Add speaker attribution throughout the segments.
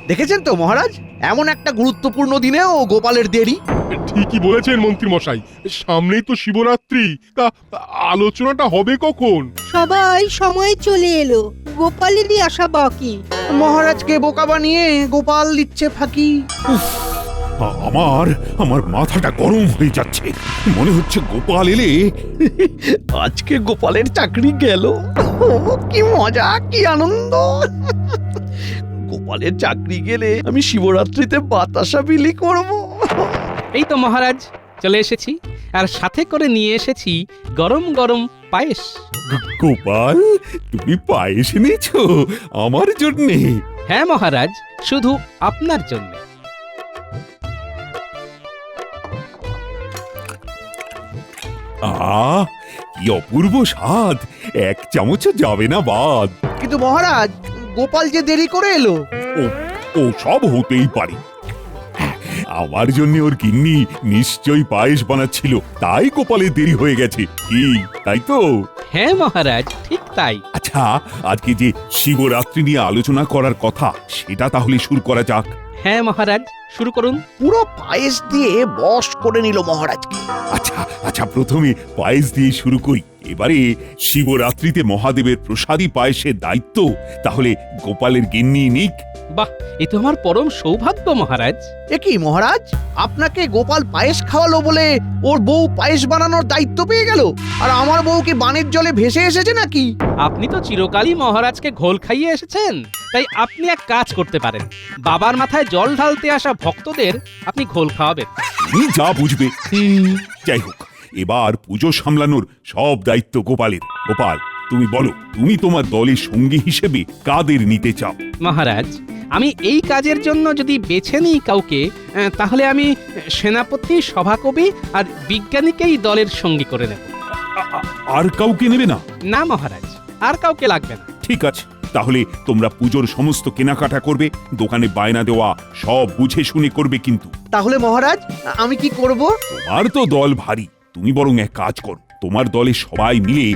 Speaker 1: দেখেছেন তো মহারাজ, এমন একটা গুরুত্বপূর্ণ দিনেও গোপালের দেরি।
Speaker 2: ঠিকই বলেছেন মন্ত্রী মশাই, সামনেই তো শিবরাত্রি, তা আলোচনাটা হবে কখন?
Speaker 3: সবাই সময় চলে এলো, গোপালেরই আসা বাকি।
Speaker 1: মহারাজকে বোকা বানিয়ে গোপাল দিচ্ছে ফাঁকি।
Speaker 4: আমার মাথাটা গরম হয়ে যাচ্ছে। মনে হচ্ছে গোপাল এলে
Speaker 1: আজকে গোপালের চাকরি গেল। কি মজা, কি আনন্দ। গোপালের চাকরি গেলে আমি শিবরাত্রিতে বাতাসা বিলি করব।
Speaker 5: এই তো মহারাজ চলে এসেছি, আর সাথে করে নিয়ে এসেছি গরম গরম পায়েস।
Speaker 4: গোপাল, তুমি পায়েস এনেছো আমার জন্যে?
Speaker 5: হ্যাঁ মহারাজ, শুধু আপনার জন্য।
Speaker 4: কি অপূর্ব স্বাদ, এক চামচও যাবে না বাদ।
Speaker 1: কিন্তু মহারাজ, গোপাল যে দেরি করে এলো।
Speaker 4: ও ও সব হতেই পারে। আমার জন্য ওর গিন্নি নিশ্চয়ই পায়েস বানাচ্ছিল, তাই গোপালের দেরি হয়ে গেছে। কি তাই তো?
Speaker 5: হ্যাঁ মহারাজ, ঠিক তাই।
Speaker 4: আচ্ছা, আজকে যে শিবরাত্রি নিয়ে আলোচনা করার কথা, সেটা তাহলে শুরু করা যাক।
Speaker 5: হ্যাঁ মহারাজ, শুরু করুন।
Speaker 1: পুরো পায়েস দিয়ে বশ করে নিল মহারাজকে।
Speaker 4: আচ্ছা আচ্ছা, প্রথমে পায়েস দিয়ে শুরু করি। এবারে শিবরাত্রিতে মহাদেবের প্রসাদী পায়েসের দায়িত্ব তাহলে গোপালের গিন্নি নিক।
Speaker 5: বাহ, এ তো আমার পরম সৌভাগ্য মহারাজ।
Speaker 1: এ কি মহারাজ, আপনাকে গোপাল পায়েস খাওয়ালো বলে ওর বউ পায়েস বানানোর দায়িত্ব পেয়ে গেল, আর আমার বউ কি বানের জলে ভেসে এসেছে নাকি?
Speaker 5: আপনি তো চিরকালই মহারাজকে ঘোল খাইয়ে এসেছেন, তাই আপনি এক কাজ করতে পারেন, বাবার মাথায় জল ঢালতে আসা ভক্তদের আপনি ঘোল খাওয়াবেন।
Speaker 4: তুমি যা বুঝবে। যাই হোক, এবার পুজো সামলানোর সব দায়িত্ব গোপালের। গোপাল, তুমি বলো, তুমি তোমার দলের সঙ্গী হিসেবে কাদের নিতে চাও?
Speaker 5: মহারাজ, আমি এই কাজের জন্য যদি বেছে নিই কাউকে, তাহলে আমি সেনাপতি, সভাকবি আর বিজ্ঞানীকেই দলের সঙ্গী করে নেব।
Speaker 4: আর কাউকে নেবে না?
Speaker 5: না মহারাজ, আর কাউকে লাগবে না।
Speaker 4: ঠিক আছে, তাহলে তোমরা পুজোর সমস্ত কেনাকাটা করবে, দোকানে বায়না দেওয়া সব বুঝে শুনে করবে কিন্তু।
Speaker 1: তাহলে মহারাজ, আমি কি করব?
Speaker 4: তোমার তো দল ভারী, তুমি বরং এক কাজ করো, তোমার দলে সবাই মিলে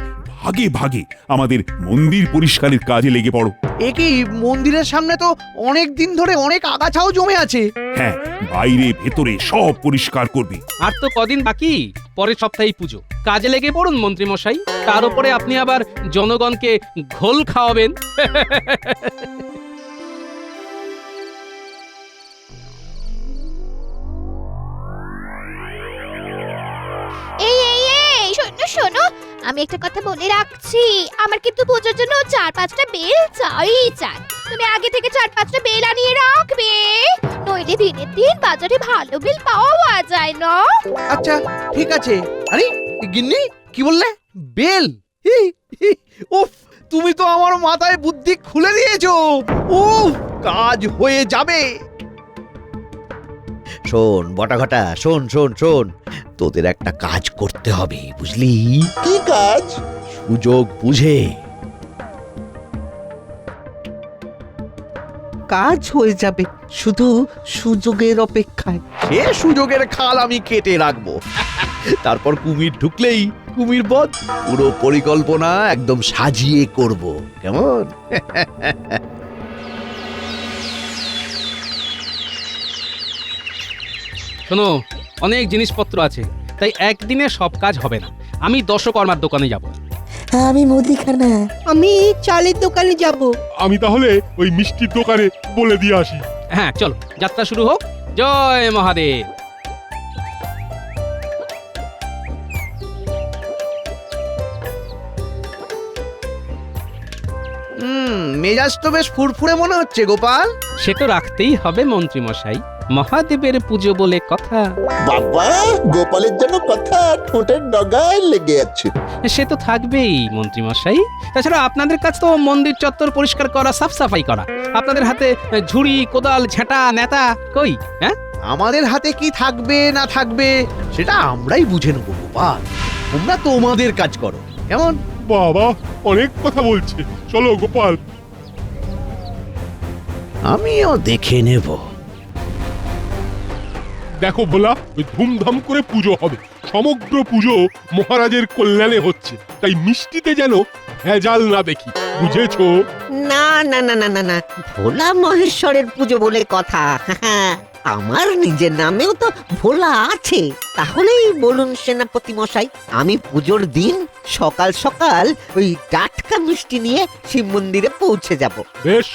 Speaker 4: ভাগে ভাগে আমাদের মন্দির পরিষ্কারের কাজে লেগে পড়ো।
Speaker 1: এ কি, মন্দিরের সামনে তো অনেক দিন ধরে অনেক আগাছাও জমে আছে।
Speaker 4: হ্যাঁ, বাইরে ভেতরে সব পরিষ্কার করবে।
Speaker 5: আর তো কদিন বাকি, পরের সপ্তাহেই পুজো। কাজে লেগে পড়ুন মন্ত্রী মশাই, তার উপরে আপনি আবার জনগণকে ঘোল খাওয়াবেন।
Speaker 6: এই এই এই শোনো শোনো, আমি একটা কথা বলে রাখছি, আমার কিন্তু পুজোর জন্য 4-5টা বেল চাই। তুমি আগে থেকে 4-5টা বেল আনিয়ে রাখবে, নইলে দিনের দিন বাজারে ভালো বেল পাওয়া যায় না।
Speaker 1: আচ্ছা ঠিক আছে। আরে গিন্নি, কি বললে? বেল? উফ, তুমি তো আমার মাথায় বুদ্ধি খুলে দিয়েছো। উফ, কাজ হয়ে যাবে। শোন বটাঘটা, শোন শোন শোন, তোদের একটা কাজ করতে হবে, বুঝলি?
Speaker 7: কি কাজ?
Speaker 1: সুযোগ বুঝে।
Speaker 8: কাজ হয়ে যাবে, শুধু সুযোগের অপেক্ষায়।
Speaker 1: সে সুযোগের খাল আমি কেটে রাখবো। তারপর কুমির ঢুকলেই কুমির বধ। পুরো পরিকল্পনা একদম সাজিয়ে করব, কেমন?
Speaker 5: শোনো, অনেক জিনিসপত্র আছে, তাই একদিনে সব কাজ হবে না। আমি দশকর্মার দোকানে যাব।
Speaker 7: আমি মুদিখানা।
Speaker 3: আমি চালের দোকানে যাব।
Speaker 2: আমি তাহলে ওই মিষ্টির দোকানে বলে দিয়ে আসি।
Speaker 5: হ্যাঁ চলো, যাত্রা শুরু হোক। জয় মহাদেব।
Speaker 1: মেজাজ তো বেশ ফুরফুরে মনে হচ্ছে গোপাল।
Speaker 5: সে তো রাখতেই হবে মন্ত্রী মশাই, মহাদেবের পুজো বলে কথা।
Speaker 7: বাবা, গোপালের জন্য কথা ঠোঁটের ডগায় লেগে আছে।
Speaker 5: সে তো থাকবেই মন্ত্রী মশাই। তাছাড়া আপনাদের কাজ তো মন্দির চত্বর পরিষ্কার করা, সাফ সাফাই করা। আপনাদের হাতে ঝুড়ি, কোদাল, ঝাঁটা, নেতা কই? হ্যাঁ,
Speaker 1: আমাদের হাতে কি থাকবে না থাকবে সেটা আমরাই বুঝে নেবো গোপাল। তোমরা তোমাদের কাজ করো, কেমন?
Speaker 2: বাবা অনেক কথা বলছে, চলো গোপাল।
Speaker 1: আমিও দেখে নেব।
Speaker 2: দেখো ভোলা, ওই ধুমধাম করে পুজো হবে। সমগ্র পুজো মহারাজের কল্যাণে হচ্ছে, তাই মিষ্টিতে যেন ভেজাল না দেখি, বুঝেছো?
Speaker 8: না না না না না না ভোলা মহেশ্বরের পুজো বলে কথা। আমার নিজের নামেও তো ভোলা আছে। তাহলেই বলুন সেনাপতি মশাই, আমি পুজোর দিন সকাল সকাল ওই টাটকা মিষ্টি নিয়ে শিব মন্দিরে পৌঁছে যাব।
Speaker 2: বেশ,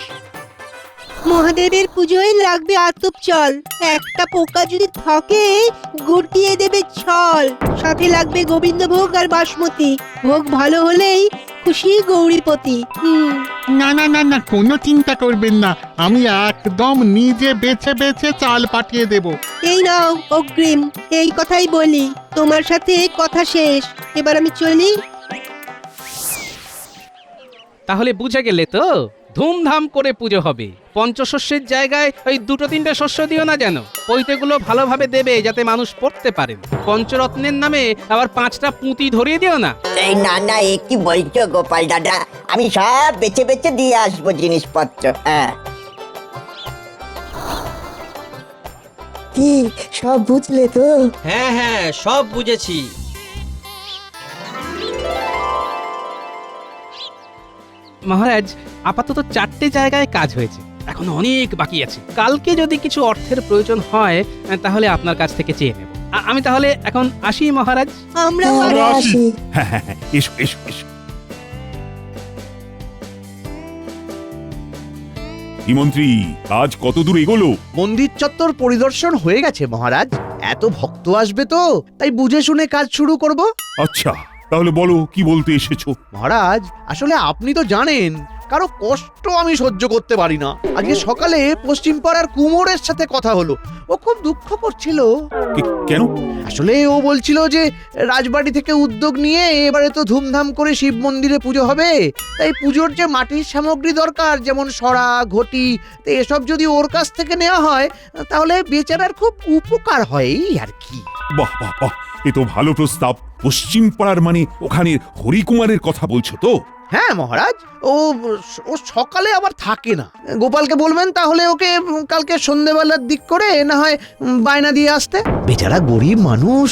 Speaker 3: মহাদেবের পুজোয় লাগবে আতপ চাল, একটা পোকা যদি থাকে গুটিয়ে দেবে ছল। সাথে লাগবে গোবিন্দভোগ আর বাসমতি। ভোগ ভালো হলেই খুশি গৌরীপতি।
Speaker 9: না না না না, কোনো চিন্তা করবেন না, আমি একদম নিজে বেছে বেছে চাল পাঠিয়ে দেব।
Speaker 3: এই নাও অগ্রিম, এই কথাই বলি। তোমার সাথে কথা শেষ, এবার আমি চলি।
Speaker 5: তাহলে বুঝে গেলে তো, ধুমধাম করে পুজো হবে। পঞ্চশস্যের জায়গায় ওই 2-3টে শস্য দিও না যেন। পৈতেগুলো ভালোভাবে দেবে যাতে মানুষ পড়তে পারেন। পঞ্চরত্নের নামে আবার 5টা পুঁতি ধরিয়ে দিও না।
Speaker 10: এই না না, এ কি বলছো গোপাল দাদা? আমি সব বেছে বেছে দিয়ে আসবো জিনিসপত্র। হ্যাঁ, কি সব বুঝলে তো?
Speaker 11: হ্যাঁ হ্যাঁ, সব বুঝেছি।
Speaker 5: মহারাজ, আপাতত 4টে জায়গায় কাজ হয়েছে, এখন অনেক বাকি আছে। কালকে যদি কিছু অর্থের প্রয়োজন হয় তাহলে আপনার কাছ থেকে চেয়ে নেব। আমি তাহলে এখন আসি মহারাজ।
Speaker 3: আমরা
Speaker 2: আমরা আসি।
Speaker 4: হ্যাঁ হ্যাঁ হ্যাঁ, এসো এসো এসো। কি মন্ত্রী, কাজ কত দূর এগোলো?
Speaker 1: মন্দির চত্বর পরিদর্শন হয়ে গেছে মহারাজ। এত ভক্ত আসবে তো, তাই বুঝে শুনে কাজ শুরু করব।
Speaker 4: আচ্ছা, তাহলে বলো কি বলতে এসেছো?
Speaker 1: মহারাজ, আসলে আপনি তো জানেন কারো কষ্ট আমি সহ্য করতে পারি না। আজকে সকালে পশ্চিম পাড়ার কুমোরের সাথে কথা হলো। ও খুব দুঃখ করছিল।
Speaker 4: কেন?
Speaker 1: আসলে ও বলছিল যে রাজবাড়ি থেকে উদ্যোগ নিয়ে এবারে তো ধুমধাম করে শিব মন্দিরে পুজো হবে, তাই পুজোর যে মাটির সামগ্রী দরকার, যেমন সরা ঘটি, তো এসব যদি ওর কাছ থেকে নেওয়া হয় তাহলে বেচারার খুব উপকার হয় এই আর কি।
Speaker 4: বাহ বাহ বাহ, এ তো ভালো প্রস্তাব। পশ্চিম পাড়ার মানে ওখানে হরিকুমারের কথা বলছো তো?
Speaker 1: হ্যাঁ মহারাজ, ও ও সকালে আবার থাকে না। গোপালকে বলবেন তাহলে ওকে কালকে সন্ধেবেলার দিক করে না হয় বায়না দিয়ে আসতে। বেচারা গরিব মানুষ,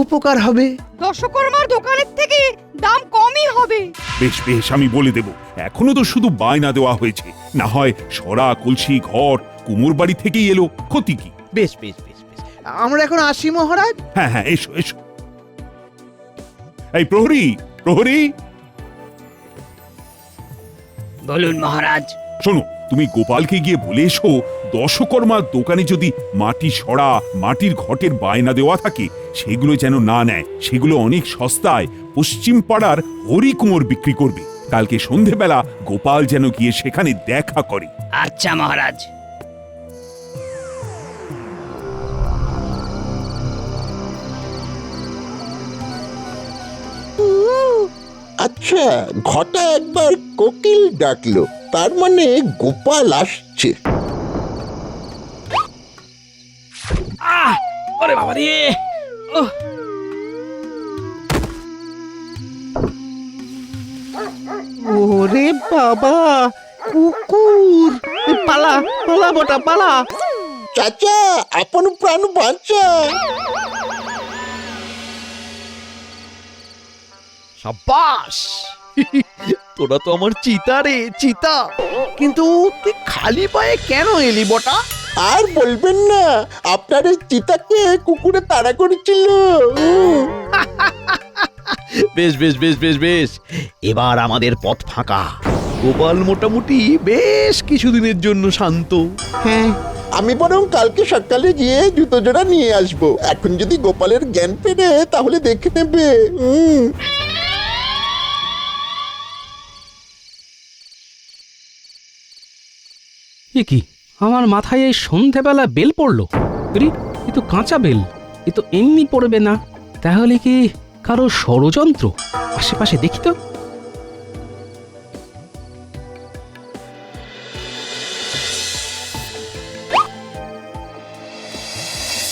Speaker 1: উপকার হবে।
Speaker 3: দশকর্মার দোকানের থেকে দাম কমই হবে।
Speaker 4: বেশ বেশ, আমি বলে দেব। এখনো তো শুধু বায়না দেওয়া হয়েছে, না হয় সরা কলসি ঘট কুমোর বাড়ি থেকেই এলো, ক্ষতি কি?
Speaker 1: বেশ বেশ বেশ বেশ, আমরা এখন আসি মহারাজ।
Speaker 4: হ্যাঁ হ্যাঁ, এসো এসো। এই প্রহরী, প্রহরী,
Speaker 11: বলুন মহারাজ।
Speaker 4: শোনো, তুমি গোপালকে গিয়ে বলে এসো দশকর্মার দোকানে যদি মাটি সরা মাটির ঘটের বায়না দেওয়া থাকে সেগুলো যেন না নেয়। সেগুলো অনেক সস্তায় পশ্চিম পাড়ার হরিকুমোর বিক্রি করবে। কালকে সন্ধেবেলা গোপাল যেন গিয়ে সেখানে দেখা করে।
Speaker 11: আচ্ছা মহারাজ।
Speaker 7: আচ্ছা, ঘটা একবার কোকিল ডাকলো, তার মানে গোপাল আসছে।
Speaker 5: ওরে বাবা রে, ওহ,
Speaker 8: ওরে বাবা, কুকুর! পালা পালা বটা পালা!
Speaker 7: চাচা, আপন প্রাণ বাঁচা।
Speaker 1: সাব্বাস! তোরা তো আমার চিতা রে, চিতা। কিন্তু তুই খালি পায়ে কেন এলি বটা?
Speaker 7: আর বলবেন না, আপনার এই চিতাকে কুকুরে তাড়া করেছিল।
Speaker 1: বেশ বেশ বেশ বেশ বেশ, এবার আমাদের পথ ফাঁকা। গোপাল মোটামুটি বেশ কিছুদিনের জন্য শান্ত।
Speaker 7: হ্যাঁ, আমি বরং কালকে সকালে গিয়ে জুতো জোড়া নিয়ে আসবো। এখন যদি গোপালের জ্ঞান ফেরে তাহলে দেখে নেবে।
Speaker 5: এ কি, আমার মাথায় এই সন্ধেবেলা বেল পড়লো? আরে, এ তো কাঁচা বেল, এ তো এমনি পড়বে না। তাহলে কি কারো ষড়যন্ত্র? আশেপাশে দেখি তো।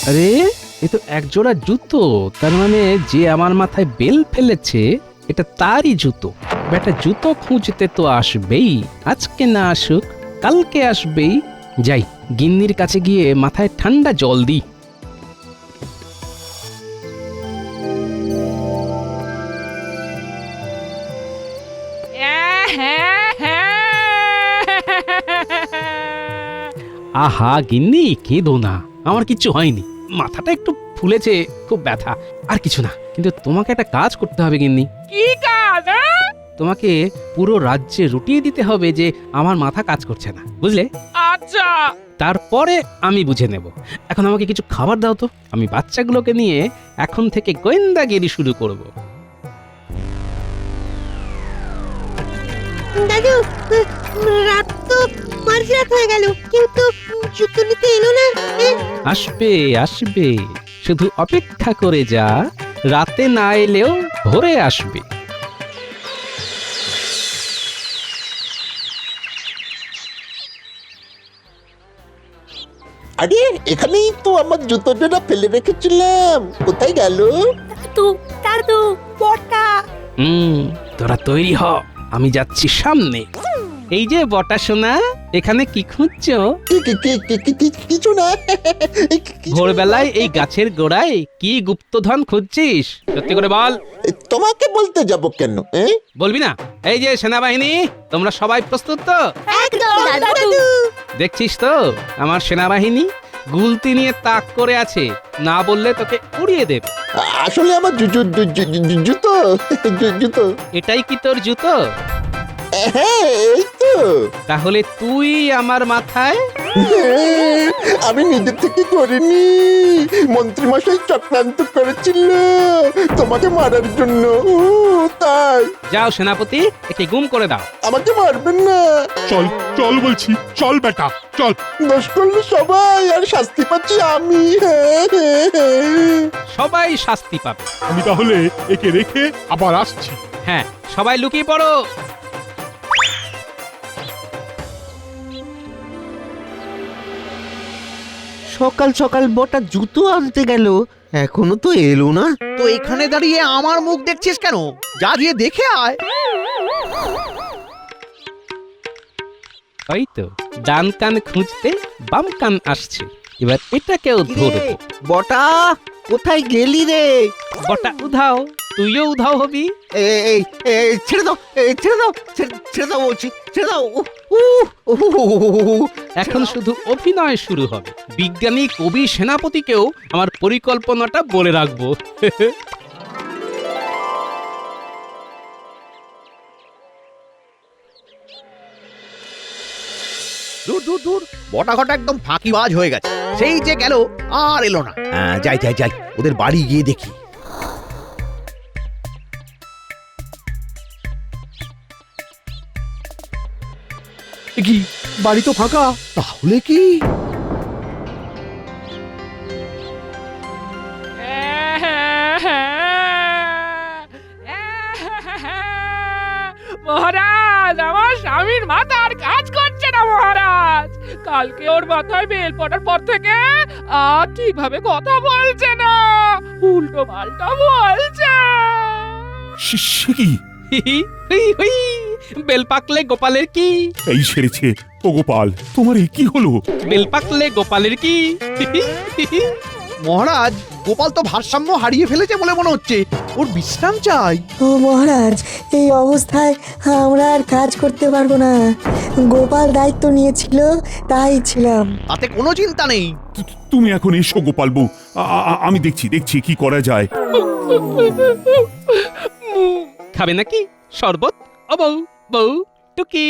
Speaker 5: আরে, এ তো একজোড়া জুতো। তার মানে যে আমার মাথায় বেল ফেলেছে এটা তারই জুতো। বেটা জুতো খুঁজতে তো আসবেই, আজকে না আসুক কালকে আসবেই। যাই, গিন্নির কাছে গিয়ে মাথায় ঠান্ডা জল দিই। আহা গিন্নি কেঁদো না, আমার কিচ্ছু হয়নি, মাথাটা একটু ফুলেছে, খুব ব্যথা, আর কিছু না। কিন্তু তোমাকে একটা কাজ করতে হবে গিন্নি।
Speaker 6: কি কাজ?
Speaker 5: তোমাকে পুরো রাজ্যে রুটিয়ে দিতে হবে যে আমার মাথা কাজ করছে না, বুঝলে?
Speaker 6: আচ্ছা।
Speaker 5: তারপরে আমি বুঝে নেব। এখন আমাকে কিছু খাবার দাও তো, আমি বাচ্চাগুলোকে নিয়ে এখন থেকে গোয়েন্দাগিরি শুরু করব।
Speaker 3: দাদু, রাত তো মাঝরাত হয়ে গেল, কেউ তো জুতো নিতে এলো না।
Speaker 5: আসবে আসবে, শুধু অপেক্ষা করে যা, রাতে না এলেও ভোরে আসবে।
Speaker 7: আরে এখানেই তো আমার জুতো জোড়া ফেলে রেখেছিলাম, কোথায় গেল?
Speaker 3: দাদু বটা।
Speaker 5: তোরা তৈরি হ, আমি যাচ্ছি সামনে। এই যে বটা সোনা, এখানে কি খুঁজছো?
Speaker 7: কিছু না।
Speaker 5: ভোরবেলায় এই গাছের গোড়ায় কি গুপ্তধন খুঁজছিস? সত্যি করে বল।
Speaker 7: তোমাকে বলতে যাব কেন?
Speaker 5: বলবি না? এই যে সেনাবাহিনী, তোমরা সবাই প্রস্তুত তো?
Speaker 3: একদম দাদু।
Speaker 5: দেখছিস তো আমার সেনাবাহিনী গুলতি নিয়ে তাক করে আছে, না বললে তোকে উড়িয়ে দেবে।
Speaker 7: আসলে আমার জুতো জুতো।
Speaker 5: এটাই কি তোর জুতো?
Speaker 7: হ্যাঁ এই তো।
Speaker 5: তাহলে তুই আমার মাথায়?
Speaker 7: আমি নিজে থেকে করিনি, মন্ত্রী মশাই চক্রান্ত করেছিল তোমাকে মারার জন্য, তাই।
Speaker 5: যাও সেনাপতি, একে গুম করে দাও।
Speaker 7: আমাকে মারবেন না।
Speaker 2: চল চল বলছি, চল বেটা চল।
Speaker 7: দোষ করলে সবাই, আর শাস্তি পাচ্ছি আমি।
Speaker 5: সবাই শাস্তি পাবে।
Speaker 2: আমি তাহলে একে রেখে আবার আসছি।
Speaker 5: হ্যাঁ, সবাই লুকিয়ে পড়ো।
Speaker 8: সকাল সকাল বটা জুতো আনতে গেল, এখনো তো এলো না।
Speaker 1: তো এখানে দাঁড়িয়ে আমার মুখ দেখছিস কেন? যা গিয়ে দেখে আয়।
Speaker 5: ওই তো ডান কান খুঁজতে বাম কান আসছে, এবার এটাকেও ধরবো।
Speaker 8: বটা কোথায় গেলি রে?
Speaker 5: বটা উধাও, তুইও উধাও হবি।
Speaker 8: এই ছেড়ে দাও, ছেড়ে দাও, ছেড়ে দাও বলছি, ছেড়ে দাও।
Speaker 5: এখন শুধু অভিনয় শুরু হবে। বিজ্ঞানী কবি সেনাপতিকেও আমার পরিকল্পনাটা বলে রাখবো।
Speaker 1: দূর দূর দূর, বটা ঘটা একদম ফাঁকিবাজ হয়ে গেছে। সেই যে গেল, আর এলো না। যাই যাই যাই, ওদের বাড়ি গিয়ে দেখি। কি বাড়ি তো ফাঁকা, তাহলে কি?
Speaker 6: মহারাজ, আমার স্বামীর মাথা আর কাজ করছে না মহারাজ। কালকে ওর মাথায় বেল পড়ার পর থেকে আর ঠিকভাবে কথা বলছে না, উল্টো পাল্টা বলছে।
Speaker 4: সে কি?
Speaker 5: বেল পাকলে গোপালের কি?
Speaker 4: এই সেরেছে। ও গোপাল, তোমার এই কি হলো?
Speaker 5: বেল পাকলে গোপালের কি?
Speaker 1: মহারাজ, গোপাল তো ভারসাম্য হারিয়ে ফেলেছে বলে মনে হচ্ছে, ওর বিশ্রাম চাই।
Speaker 12: ও মহারাজ, এই অবস্থায় আমরা আর কাজ করতে পারবো না। গোপাল দায়িত্ব নিয়েছিল, তাই ছিলাম।
Speaker 1: তাতে কোনো চিন্তা নেই।
Speaker 4: তুমি এখন এসো গোপাল বউ, আমি দেখছি কি করা যায়।
Speaker 5: খাবে নাকি শরবত? ও বউ, বউ টুকি।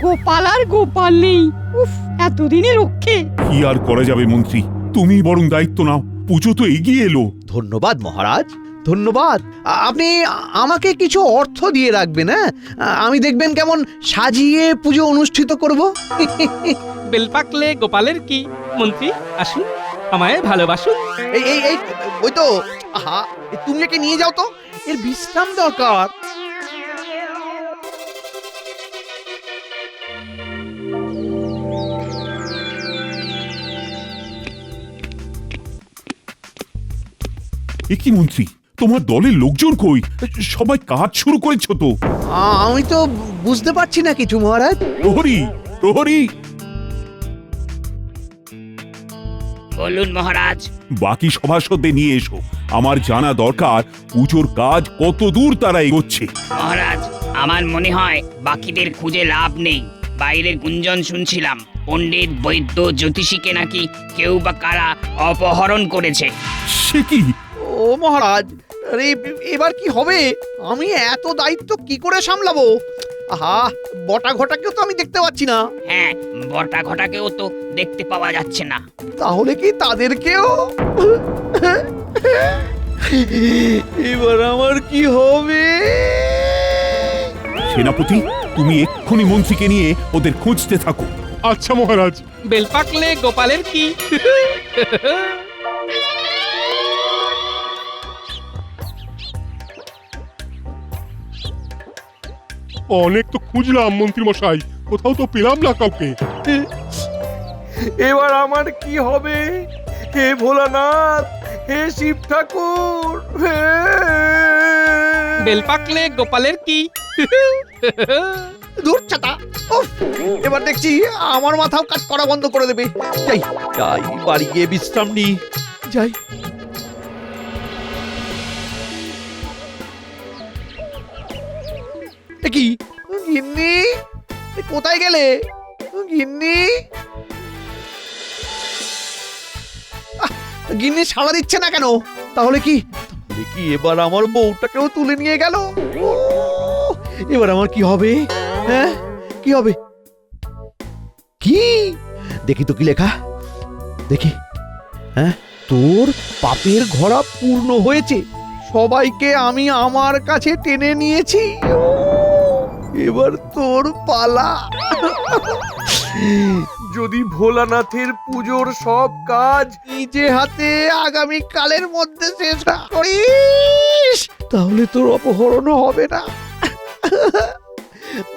Speaker 3: গোপাল আর গোপাল নেই, উফ, এতদিনে রক্ষে।
Speaker 4: কি আর করা যাবে মন্ত্রী, তুমি বরং দায়িত্ব নাও, পুজো তো এগিয়ে এলো।
Speaker 1: ধন্যবাদ মহারাজ, ধন্যবাদ। আপনি আমাকে কিছু অর্থ দিয়ে রাখবেন। হ্যাঁ, আমি দেখবেন কেমন সাজিয়ে পুজো অনুষ্ঠিত করব।
Speaker 5: বেল পাকলে গোপালের কি? মন্ত্রী আসুন, আমায় ভালোবাসুন।
Speaker 1: এই এই এই ওই তো, আহা, তুমি একে নিয়ে যাও তো, এর বিশ্রাম দরকার।
Speaker 4: এ কি মন্ত্রী, তোমার দলের লোকজন কই? সবাই কাজ শুরু করেছো তো?
Speaker 1: আমি তো বুঝতে পারছি না কিছু মহারাজ।
Speaker 4: প্রহরী, প্রহরী।
Speaker 11: বলুন মহারাজ।
Speaker 4: বাকি সভাসদদের নিয়ে এসো, আমার জানা দরকার পুজোর কাজ কত দূর তারা এগোচ্ছে।
Speaker 11: মহারাজ, আমার মনে হয় বাকিদের খুঁজে লাভ নেই, বাইরের গুঞ্জন শুনছিলাম পণ্ডিত বৈদ্য জ্যোতিষীকে নাকি কেউ বা কারা অপহরণ করেছে।
Speaker 4: সে কি?
Speaker 1: ও মহারাজ, আরে এবার কি হবে? আমি এত দায়িত্ব কি করে সামলাবো? আহা, বটা ঘটাকেও তো আমি দেখতে পাচ্ছি না।
Speaker 11: হ্যাঁ, বটা ঘটাকেও তো দেখতে পাওয়া যাচ্ছে না।
Speaker 1: তাহলে কি তাদেরকেও? এবার আমার কি হবে?
Speaker 4: সেনাপতি, তুমি এক্ষুনি মন্ত্রীকে নিয়ে ওদের খুঁজতে থাকো।
Speaker 2: আচ্ছা মহারাজ।
Speaker 5: বেল পাকলে গোপালের কি?
Speaker 2: অনেক তো খুঁজলাম মন্ত্রী মশাই, কোথাও তো পেলাম না কাউকে।
Speaker 1: এবার আমার কি হবে? হে ভোলানাথ, হে শিব ঠাকুর, হে!
Speaker 5: বেল পাকলে গোপালের কি?
Speaker 1: দূর ছাতা! উফ, এবার দেখছি আমার মাথাও কাজ করা বন্ধ করে দেবে। যাই যাই, বাড়ি গিয়ে বিশ্রাম নি। যাই। এ কি গিন্নি, এ কোথায় গেলে গিন্নি? গিন্নি সাড়া দিচ্ছে না কেন? তাহলে কি এবার আমার বউটাকেও তুলে নিয়ে গেল? এবার আমার কি হবে? হ্যাঁ, কি হবে? কি দেখি তো কি লেখা, দেখি। হ্যাঁ, তোর পাপের ঘোড়া পূর্ণ হয়েছে, সবাইকে আমি আমার কাছে টেনে নিয়েছি। এবার তোর পালা। যদি ভোলানাথের পুজোর সব কাজ নিজে হাতে আগামী কালের মধ্যে শেষ করিস, তাহলে তোর অপহরণ হবে না,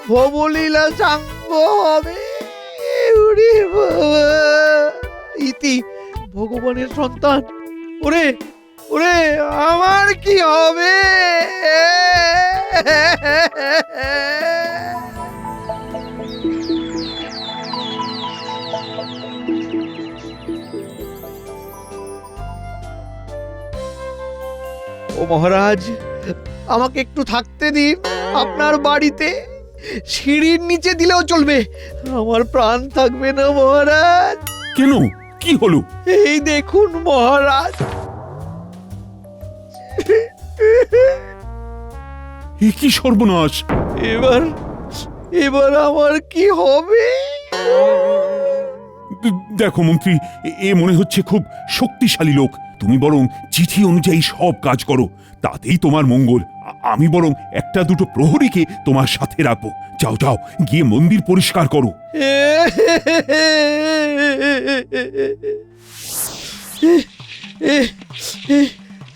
Speaker 1: ভবলীলা সাঙ্গ হবে। ওরে বাবা! ইতি ভগবানের সন্তান, ওরে ওরে, আমার কি হবে? ও মহারাজ, আমাকে একটু থাকতে দিন আপনার বাড়িতে। সিঁড়ির নিচে দিলেও চলবে, আমার প্রাণ থাকবে না মহারাজ।
Speaker 4: কেন, কি হলো?
Speaker 1: এই দেখুন মহারাজ।
Speaker 4: এ কি সর্বনাশ!
Speaker 1: এবার আমার কি হবে?
Speaker 4: দেখো মন্ত্রী, এ মনে হচ্ছে খুব শক্তিশালী লোক। তুমি বরং চিঠি অনুযায়ী সব কাজ করো, তাতেই তোমার মঙ্গল। আমি বরং একটা দুটো প্রহরীকে তোমার সাথে রাখবো। যাও যাও, গিয়ে মন্দির পরিষ্কার করো।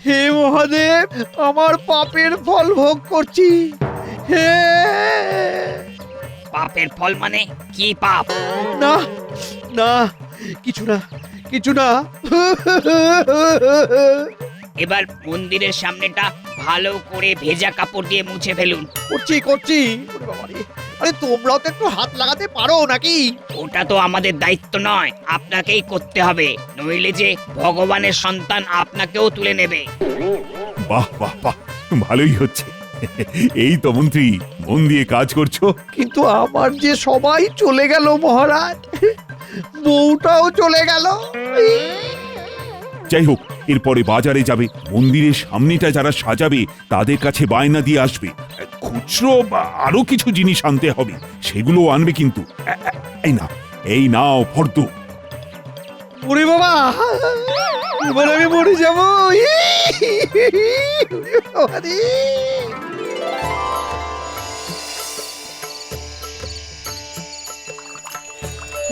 Speaker 1: হে মহাদেব, আমার পাপের ফল ভোগ করছি। হে!
Speaker 11: পাপের ফল মানে কি পাপ?
Speaker 1: না না, কিছু না, কিছু না।
Speaker 11: এবার মন্দিরের সামনেটা ভালো করে ভেজা কাপড় দিয়ে মুছে ফেলুন।
Speaker 1: করছি করছি। ওরে বাবারে, আরে তোমরাও তো একটু হাত লাগাতে পারো নাকি?
Speaker 11: ওটা তো আমাদের দায়িত্ব নয়, আপনাকেই করতে হবে, নইলে যে ভগবানের সন্তান আপনাকেও তুলে নেবে।
Speaker 4: বাহ বাহ বাহ, ভালোই হচ্ছে। এই তো মন্ত্রী, মন দিয়ে কাজ করছো।
Speaker 1: কিন্তু আমার যে সবাই চলে গেল মহারাজ, বউটাও চলে গেল।
Speaker 4: যাই হোক, এরপরে বাজারে যাবে, মন্দিরের সামনেটা যারা সাজাবে তাদের কাছে বায়না দিয়ে আসবে। খুচরো বা আরো কিছু জিনিস আনতে হবে, সেগুলো আনবে কিন্তু। এই নাও ফর্দ।
Speaker 1: ওরে বাবা, এবার আমি মরে যাবো।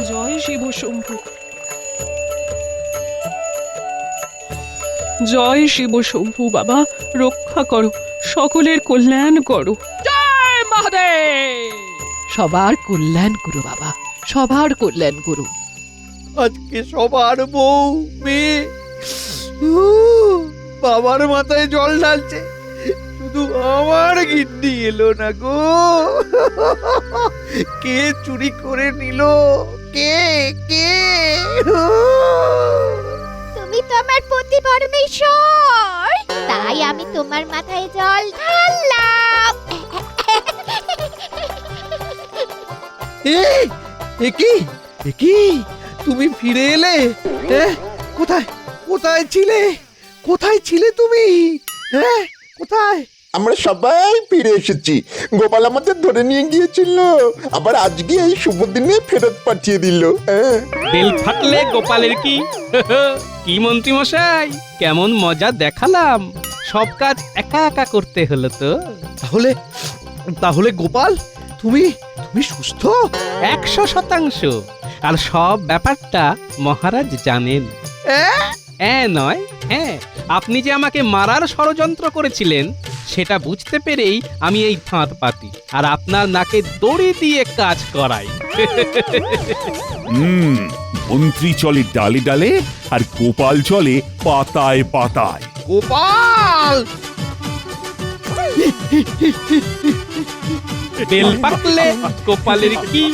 Speaker 13: জয় শিব শম্ভু, জয় শিব শম্ভু। বাবা রক্ষা করো, সকলের কল্যাণ করো।
Speaker 5: জয় মহাদেব!
Speaker 14: সবার কল্যাণ করো বাবা, সবার কল্যাণ করো।
Speaker 1: আজকে সবার বউ মেয়ে বাবার মাথায় জল ঢালছে, শুধু আমার গিন্নি এলো না গো। কে চুরি করে নিল? কে কে?
Speaker 6: তুমি তো আমার পতি পরমেশ্বর, তাই আমি তোমার মাথায় জল ঢাললাম।
Speaker 1: এ কি এ কি তুমি ফিরে এলে? কোথায় কোথায় ছিলে? কোথায় ছিলে তুমি? হ্যাঁ, কোথায়?
Speaker 7: আমরা সবাই ফিরে এসেছি। গোপাল আমাদের ধরে নিয়ে গিয়েছিল, আবার আজকে এই শুভ দিনে ফেরত পাঠিয়ে দিল। হ্যাঁ,
Speaker 5: বেল ফাটলে গোপালের কি? কি মন্ত্রী মশাই, কেমন মজা দেখালাম। সব কাজ একা একা করতে হলো তো।
Speaker 1: তাহলে তাহলে গোপাল তুমি তুমি সুস্থ?
Speaker 5: 100%। আর সব ব্যাপারটা মহারাজ জানেন। নয়, হ্যাঁ, আপনি যে আমাকে মারার ষড়যন্ত্র করেছিলেন সেটা বুঝতে পেরেই আমি এই ফাঁদ পাতি আর আপনার নাকে দড়ি দিয়ে কাজ করাই।
Speaker 4: মন্ত্রী চলে ডালে ডালে আর গোপাল চলে পাতায় পাতায়।
Speaker 1: গোপাল!
Speaker 5: বেল পাকলে গোপালের কি?